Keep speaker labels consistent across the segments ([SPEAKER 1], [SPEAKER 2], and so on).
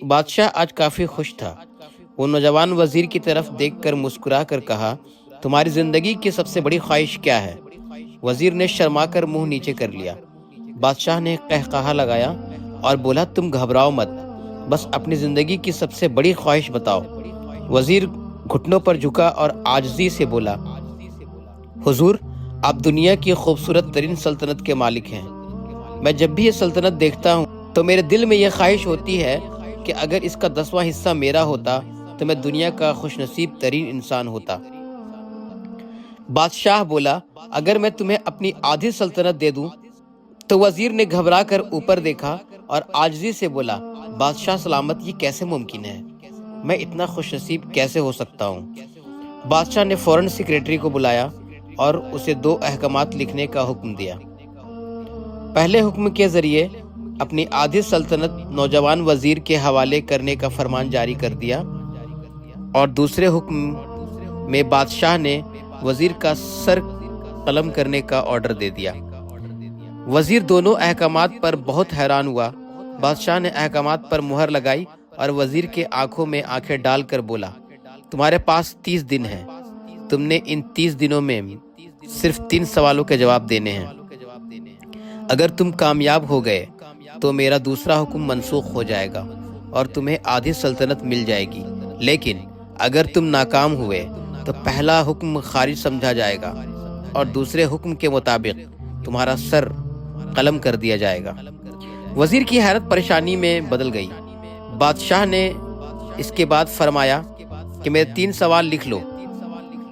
[SPEAKER 1] بادشاہ آج کافی خوش تھا۔ وہ نوجوان وزیر کی طرف دیکھ کر مسکرا کر کہا، تمہاری زندگی کی سب سے بڑی خواہش کیا ہے؟ وزیر نے شرما کر منہ نیچے کر لیا۔ بادشاہ نے قہقہا لگایا اور بولا، تم گھبراؤ مت، بس اپنی زندگی کی سب سے بڑی خواہش بتاؤ۔ وزیر گھٹنوں پر جھکا اور عاجزی سے بولا، حضور، آپ دنیا کی خوبصورت ترین سلطنت کے مالک ہیں۔ میں جب بھی یہ سلطنت دیکھتا ہوں تو میرے دل میں یہ خواہش ہوتی ہے کہ اگر اس کا 10واں حصہ میرا ہوتا تو میں دنیا کا خوش نصیب ترین انسان ہوتا۔ بادشاہ بولا، اگر میں تمہیں اپنی آدھی سلطنت دے دوں؟ تو وزیر نے گھبرا کر اوپر دیکھا اور عاجزی سے بولا، بادشاہ سلامت، یہ کیسے ممکن ہے؟ میں اتنا خوش نصیب کیسے ہو سکتا ہوں؟ بادشاہ نے فوراً سیکریٹری کو بلایا اور اسے 2 احکامات لکھنے کا حکم دیا۔ پہلے حکم کے ذریعے اپنی آدھی سلطنت نوجوان وزیر کے حوالے کرنے کا فرمان جاری کر دیا، اور دوسرے حکم میں بادشاہ نے وزیر کا سر قلم کرنے کا آرڈر دے دیا۔ وزیر دونوں احکامات پر بہت حیران ہوا۔ بادشاہ نے احکامات پر مہر لگائی اور وزیر کے آنکھوں میں آنکھیں ڈال کر بولا، تمہارے پاس 30 دن ہیں۔ تم نے ان 30 دنوں میں صرف 3 سوالوں کے جواب دینے ہیں۔ اگر تم کامیاب ہو گئے تو میرا دوسرا حکم منسوخ ہو جائے گا اور تمہیں آدھی سلطنت مل جائے گی، لیکن اگر تم ناکام ہوئے تو پہلا حکم خارج سمجھا جائے گا اور دوسرے حکم کے مطابق تمہارا سر قلم کر دیا جائے گا۔ وزیر کی حیرت پریشانی میں بدل گئی۔ بادشاہ نے اس کے بعد فرمایا کہ میرے 3 سوال لکھ لو۔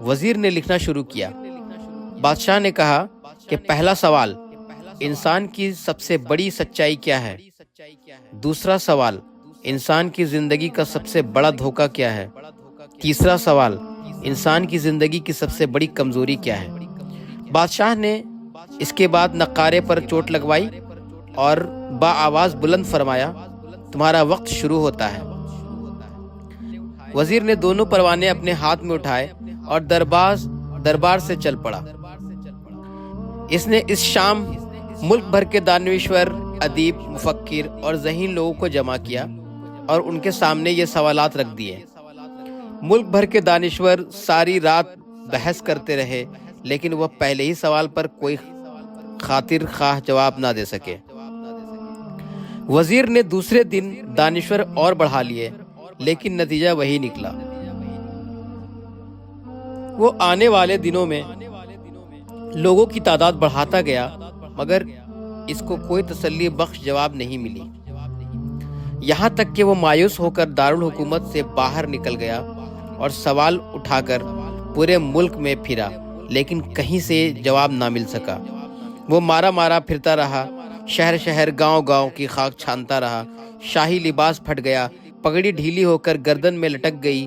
[SPEAKER 1] وزیر نے لکھنا شروع کیا۔ بادشاہ نے کہا کہ پہلا سوال، انسان کی سب سے بڑی سچائی کیا ہے؟ دوسرا سوال، انسان کی زندگی کا سب سے بڑا دھوکہ کیا ہے؟ تیسرا سوال، انسان کی زندگی کی سب سے بڑی کمزوری کیا ہے؟ بادشاہ نے اس کے بعد نقارے پر چوٹ لگوائی اور بآواز بلند فرمایا، تمہارا وقت شروع ہوتا ہے۔ وزیر نے دونوں پروانے اپنے ہاتھ میں اٹھائے اور دربار سے چل پڑا۔ اس نے اس شام ملک بھر کے دانشور، ادیب، مفکر اور ذہین لوگوں کو جمع کیا اور ان کے سامنے یہ سوالات رکھ دیے۔ ملک بھر کے دانشور ساری رات بحث کرتے رہے، لیکن وہ پہلے ہی سوال پر کوئی خاطر خواہ جواب نہ دے سکے۔ وزیر نے دوسرے دن دانشور اور بڑھا لیے، لیکن نتیجہ وہی نکلا۔ وہ آنے والے دنوں میں لوگوں کی تعداد بڑھاتا گیا، مگر اس کو کوئی تسلی بخش جواب نہیں ملی، یہاں تک کہ وہ مایوس ہو کر دارالحکومت سے باہر نکل گیا اور سوال اٹھا کر پورے ملک میں پھرا، لیکن کہیں سے جواب نہ مل سکا۔ وہ مارا پھرتا رہا، شہر شہر، گاؤں گاؤں کی خاک چھانتا رہا۔ شاہی لباس پھٹ گیا، پگڑی ڈھیلی ہو کر گردن میں لٹک گئی،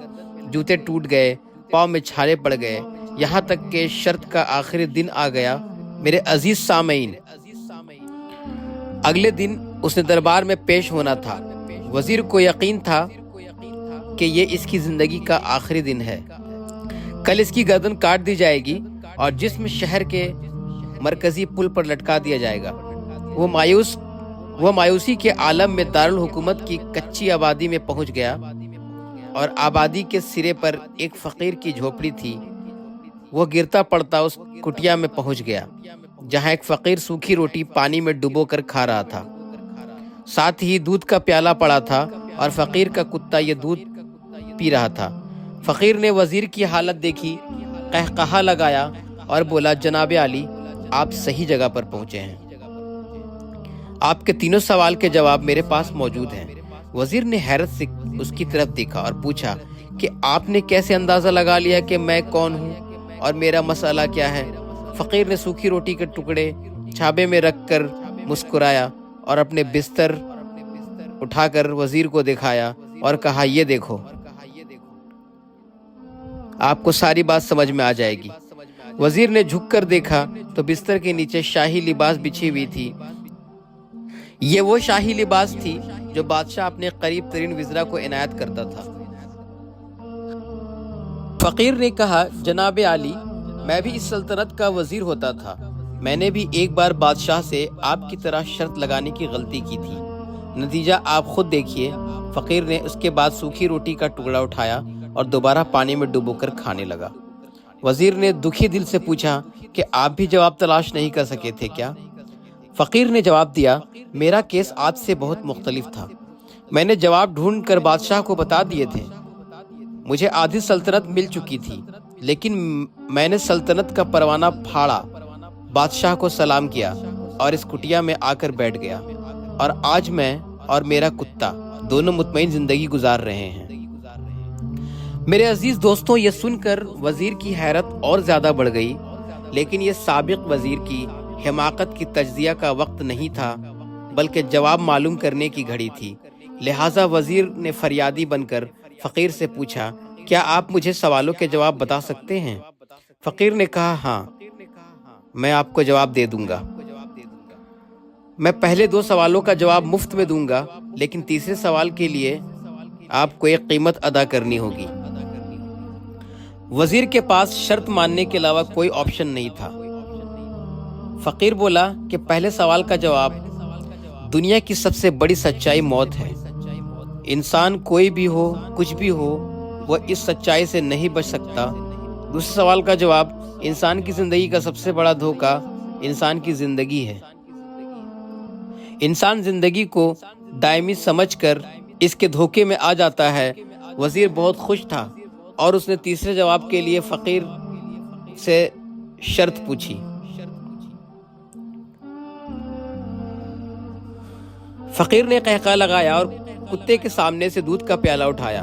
[SPEAKER 1] جوتے ٹوٹ گئے، پاؤں میں چھالے پڑ گئے، یہاں تک کہ شرط کا آخری دن آ گیا۔ میرے عزیز سامعین، اگلے دن اس نے دربار میں پیش ہونا تھا۔ وزیر کو یقین تھا کہ یہ اس کی زندگی کا آخری دن ہے۔ کل اس کی گردن کاٹ دی جائے گی اور جسم شہر کے مرکزی پل پر لٹکا دیا جائے گا۔ وہ مایوسی کے عالم میں دارالحکومت کی کچی آبادی میں پہنچ گیا، اور آبادی کے سرے پر ایک فقیر کی جھوپڑی تھی۔ وہ گرتا پڑتا اس کٹیا میں پہنچ گیا، جہاں ایک فقیر سوکھی روٹی پانی میں ڈبو کر کھا رہا تھا، ساتھ ہی دودھ کا پیالہ پڑا تھا اور فقیر کا کتا یہ دودھ پی رہا تھا۔ فقیر نے وزیر کی حالت دیکھی، قہقہا لگایا اور بولا، جناب عالی، آپ صحیح جگہ پر پہنچے ہیں۔ آپ کے 3 سوال کے جواب میرے پاس موجود ہیں۔ وزیر نے حیرت سے اس کی طرف دیکھا اور پوچھا کہ آپ نے کیسے اندازہ لگا لیا کہ میں کون ہوں اور میرا مسئلہ کیا ہے؟ فقیر نے سوکھی روٹی کے ٹکڑے چھابے میں رکھ کر مسکرایا اور اپنے بستر اٹھا کر وزیر کو دکھایا اور کہا، یہ دیکھو، آپ کو ساری بات سمجھ میں آ جائے گی۔ وزیر نے جھک کر دیکھا تو بستر کے نیچے شاہی لباس بچھی ہوئی تھی۔ یہ وہ شاہی لباس تھی جو بادشاہ اپنے قریب ترین وزراء کو عنایت کرتا تھا۔ فقیر نے کہا، جناب عالی، میں بھی اس سلطنت کا وزیر ہوتا تھا۔ میں نے بھی ایک بار بادشاہ سے آپ کی طرح شرط لگانے کی غلطی کی تھی، نتیجہ آپ خود دیکھیے۔ फकीर ने उसके बाद सूखी रोटी का टुकड़ा उठाया और दोबारा पानी में डुबोकर खाने लगा। वजीर ने दुखी दिल से पूछा कि आप भी जवाब तलाश नहीं कर सके थे क्या? फकीर ने जवाब दिया, मेरा केस आज से बहुत मुख्तलिफ था। मैंने जवाब ढूंढ कर बादशाह को बता दिए थे। मुझे आधी सल्तनत मिल चुकी थी, लेकिन मैंने सल्तनत का परवाना फाड़ा, बादशाह को सलाम किया और इस कुटिया में आकर बैठ गया। और आज मैं और मेरा कुत्ता दोनों मुतमईन जिंदगी गुजार रहे हैं। मेरे अजीज दोस्तों, ये सुनकर वजीर की हैरत और ज्यादा बढ़ गई, लेकिन ये साबिक वजीर की हिमाकत की तज्जिया का वक्त नहीं था, बल्कि जवाब मालूम करने की घड़ी थी। लिहाजा वजीर ने फरियादी बनकर फकीर से पूछा, क्या आप मुझे सवालों के जवाब बता सकते हैं? फकीर ने कहा, हाँ, मैं आपको जवाब दे दूंगा। मैं पहले 2 सवालों का जवाब मुफ्त में दूंगा, लेकिन तीसरे सवाल के लिए आपको एक कीमत अदा करनी होगी। वजीर के पास शर्त मानने के अलावा कोई ऑप्शन नहीं था। फकीर बोला कि पहले सवाल का जवाब, दुनिया की सबसे बड़ी सच्चाई मौत है। इंसान कोई भी हो, कुछ भी हो, वह इस सच्चाई से नहीं बच सकता। दूसरे सवाल का जवाब, इंसान की जिंदगी का सबसे बड़ा धोखा इंसान की जिंदगी है। इंसान जिंदगी को दायमी समझकर इसके धोखे में आ जाता है। वजीर बहुत खुश था और उसने तीसरे जवाब के लिए फकीर से शर्त पूछी। फकीर ने कहका लगाया और कुत्ते के सामने से दूध का प्याला उठाया,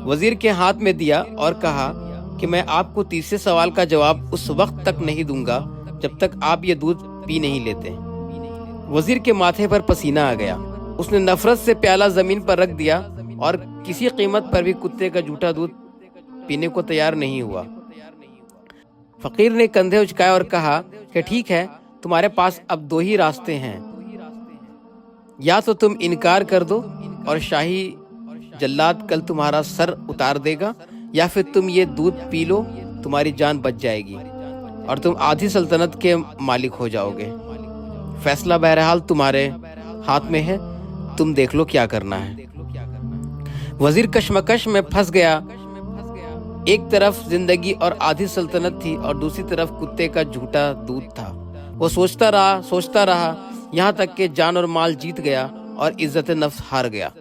[SPEAKER 1] वजीर के हाथ में दिया और कहा कि मैं आपको तीसरे सवाल का जवाब उस वक्त तक नहीं दूंगा जब तक आप ये दूध पी नहीं लेते। वजीर के माथे पर पसीना आ गया। उसने नफरत से प्याला जमीन पर रख दिया और किसी कीमत पर भी कुत्ते का झूठा दूध पीने को तैयार नहीं हुआ। फकीर ने कंधे उचकाए और कहा कि ठीक है, तुम्हारे पास अब 2 ही रास्ते हैं, या तो तुम इनकार कर दो और शाही जल्लाद कल तुम्हारा सर उतार देगा, या फिर तुम ये दूध पी लो, तुम्हारी जान बच जाएगी और तुम आधी सल्तनत के मालिक हो जाओगे। फैसला बहरहाल तुम्हारे हाथ में है, तुम देख लो क्या करना है। वजीर कशमकश में फंस गया। एक तरफ जिंदगी और आधी सल्तनत थी और दूसरी तरफ कुत्ते का झूठा दूध था। वो सोचता रहा यहाँ तक कि जान और माल जीत गया और इज्जत नफ्स हार गया।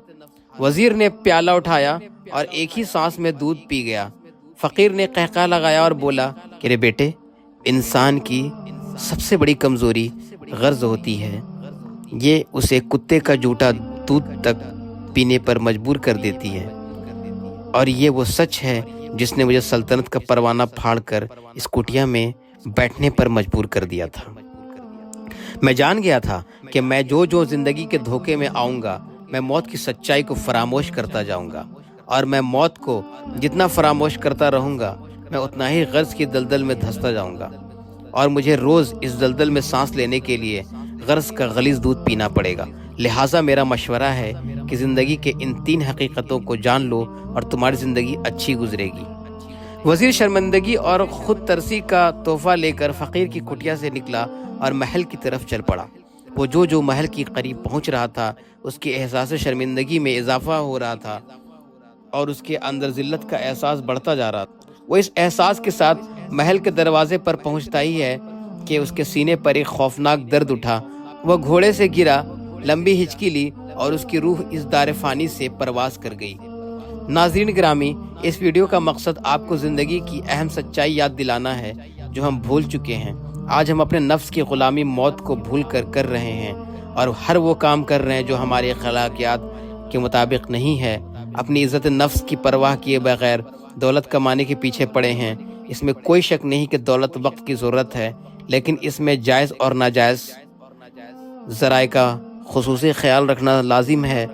[SPEAKER 1] वजीर ने प्याला उठाया और एक ही सांस में दूध पी गया। फकीर ने कहका लगाया और बोला कि रे बेटे, इंसान की सबसे बड़ी कमजोरी गर्ज होती है, ये उसे कुत्ते का झूठा दूध तक पीने पर मजबूर कर देती है। और ये वो सच है जिसने मुझे सल्तनत का परवाना फाड़कर इस कुटिया में बैठने पर मजबूर कर दिया था। मैं जान गया था कि मैं जो जिंदगी के धोखे में आऊंगा, मैं मौत की सच्चाई को फरामोश करता जाऊंगा, और मैं मौत को जितना फरामोश करता रहूंगा, मैं उतना ही गर्ज की दलदल में धंसता जाऊंगा और मुझे रोज इस दलदल में सांस लेने के लिए गर्ज का गलीज दूध पीना पड़ेगा। लिहाजा मेरा मशवरा है कि जिंदगी के इन 3 हकीकतों को जान लो और तुम्हारी जिंदगी अच्छी गुजरेगी। वजीर शर्मिंदगी और खुद तरसी का तोहफा लेकर फकीर की कुटिया से निकला और महल की तरफ चल पड़ा। वो जो महल के करीब पहुंच रहा था, उसके एहसास शर्मिंदगी में इजाफा हो रहा था और उसके अंदर जिल्लत का एहसास बढ़ता जा रहा था। वो इस एहसास के साथ महल के दरवाजे पर पहुंचता ही है कि उसके सीने पर एक खौफनाक दर्द उठा। वह घोड़े से गिरा, लंबी हिचकी ली और उसकी रूह इस दार फानी से परवास कर गई। नाज़रीन गिरामी, इस वीडियो का मकसद आपको ज़िंदगी की अहम सच्चाई याद दिलाना है जो हम भूल चुके हैं। आज हम अपने नफ्स की ग़ुलामी मौत को भूल कर रहे हैं और हर वो काम कर रहे हैं जो हमारे अखलाकियात के मुताबिक नहीं है। अपनी इज़्ज़त नफ्स की परवाह किए बगैर दौलत कमाने के पीछे पड़े हैं। इसमें कोई शक नहीं कि दौलत वक्त की ज़रूरत है, लेकिन इसमें जायज़ और नाजायज़ ज़राए का खुसूसी ख्याल रखना लाजिम है।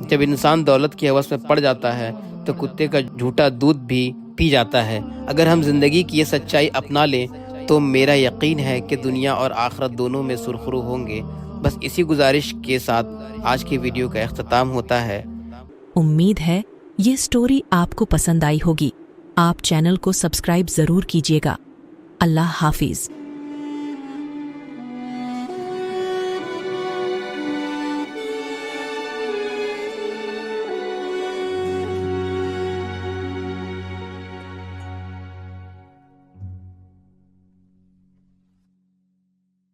[SPEAKER 1] जब इंसान दौलत की हवस में पड़ जाता है तो कुत्ते का झूठा दूध भी पी जाता है। अगर हम ज़िंदगी की ये सच्चाई अपना लें तो मेरा यकीन है कि दुनिया और आखिरत दोनों में सुरखरू होंगे। बस इसी गुजारिश के साथ आज की वीडियो का इख्तिताम होता है।
[SPEAKER 2] उम्मीद है ये स्टोरी आपको पसंद आई होगी। आप चैनल को सब्सक्राइब ज़रूर कीजिएगा। अल्लाह हाफिज़।